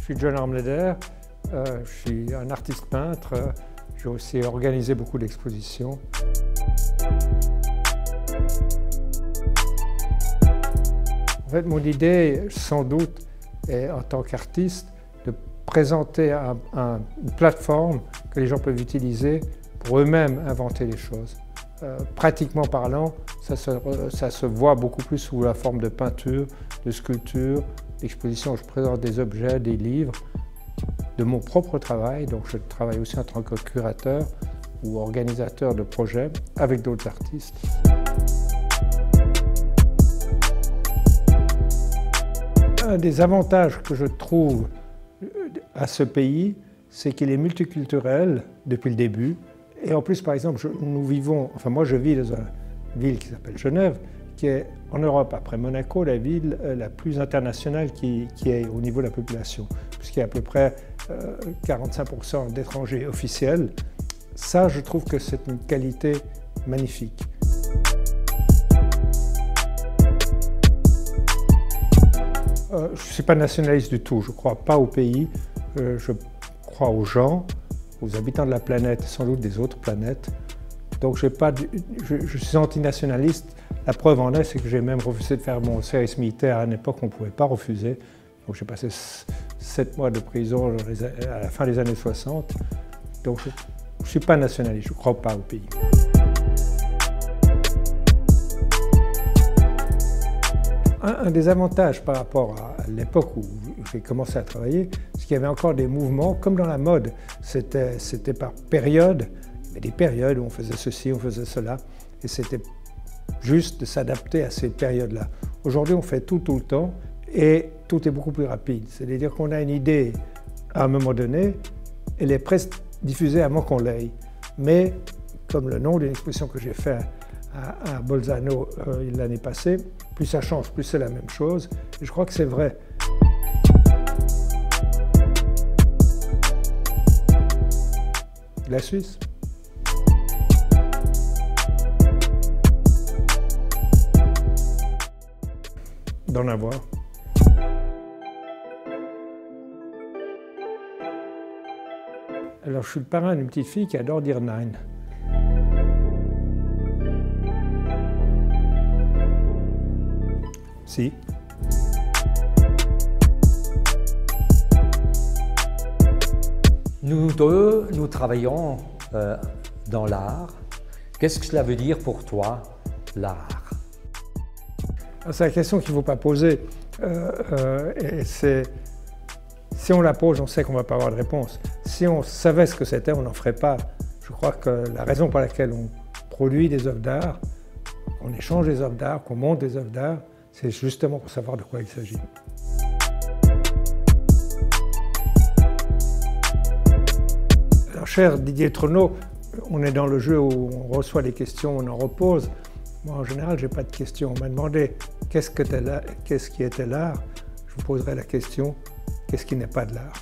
Je suis John Armleder, je suis un artiste peintre, j'ai aussi organisé beaucoup d'expositions. En fait, mon idée, sans doute, est en tant qu'artiste, de présenter une plateforme que les gens peuvent utiliser pour eux-mêmes inventer les choses. Pratiquement parlant, ça se voit beaucoup plus sous la forme de peinture, de sculpture, d'exposition. Je présente des objets, des livres, de mon propre travail. Donc je travaille aussi en tant que curateur ou organisateur de projets avec d'autres artistes. Un des avantages que je trouve à ce pays, c'est qu'il est multiculturel depuis le début. Et en plus, par exemple, moi je vis dans une ville qui s'appelle Genève, qui est en Europe, après Monaco, la ville la plus internationale qui est au niveau de la population, puisqu'il y a à peu près 45% d'étrangers officiels. Ça, je trouve que c'est une qualité magnifique. Je ne suis pas nationaliste du tout, je ne crois pas au pays, je crois aux gens, aux habitants de la planète, sans doute des autres planètes. Donc je suis antinationaliste. La preuve en est, c'est que j'ai même refusé de faire mon service militaire à une époque où on ne pouvait pas refuser. Donc j'ai passé 7 mois de prison à la fin des années 60. Donc je ne suis pas nationaliste, je ne crois pas au pays. Un des avantages par rapport à l'époque où j'ai commencé à travailler, c'est qu'il y avait encore des mouvements, comme dans la mode. C'était par période. Il y avait des périodes où on faisait ceci, on faisait cela. Et c'était juste de s'adapter à ces périodes-là. Aujourd'hui, on fait tout le temps et tout est beaucoup plus rapide. C'est-à-dire qu'on a une idée à un moment donné, elle est presque diffusée avant qu'on l'aille. Mais, comme le nom d'une exposition que j'ai faite à Bolzano l'année passée, plus ça change, plus c'est la même chose. Et je crois que c'est vrai. La Suisse. D'en avoir. Alors, je suis le parrain d'une petite fille qui adore dire Nine. Si. Nous deux, nous travaillons dans l'art. Qu'est-ce que cela veut dire pour toi, l'art? C'est la question qu'il ne faut pas poser. Si on la pose, on sait qu'on ne va pas avoir de réponse. Si on savait ce que c'était, on n'en ferait pas. Je crois que la raison pour laquelle on produit des œuvres d'art, qu'on échange des œuvres d'art, qu'on monte des œuvres d'art, c'est justement pour savoir de quoi il s'agit. Alors, cher Didier Troneau, on est dans le jeu où on reçoit des questions, on en repose. Moi, en général, je n'ai pas de questions. On m'a demandé qu'est-ce qui était l'art. Je vous poserai la question, qu'est-ce qui n'est pas de l'art?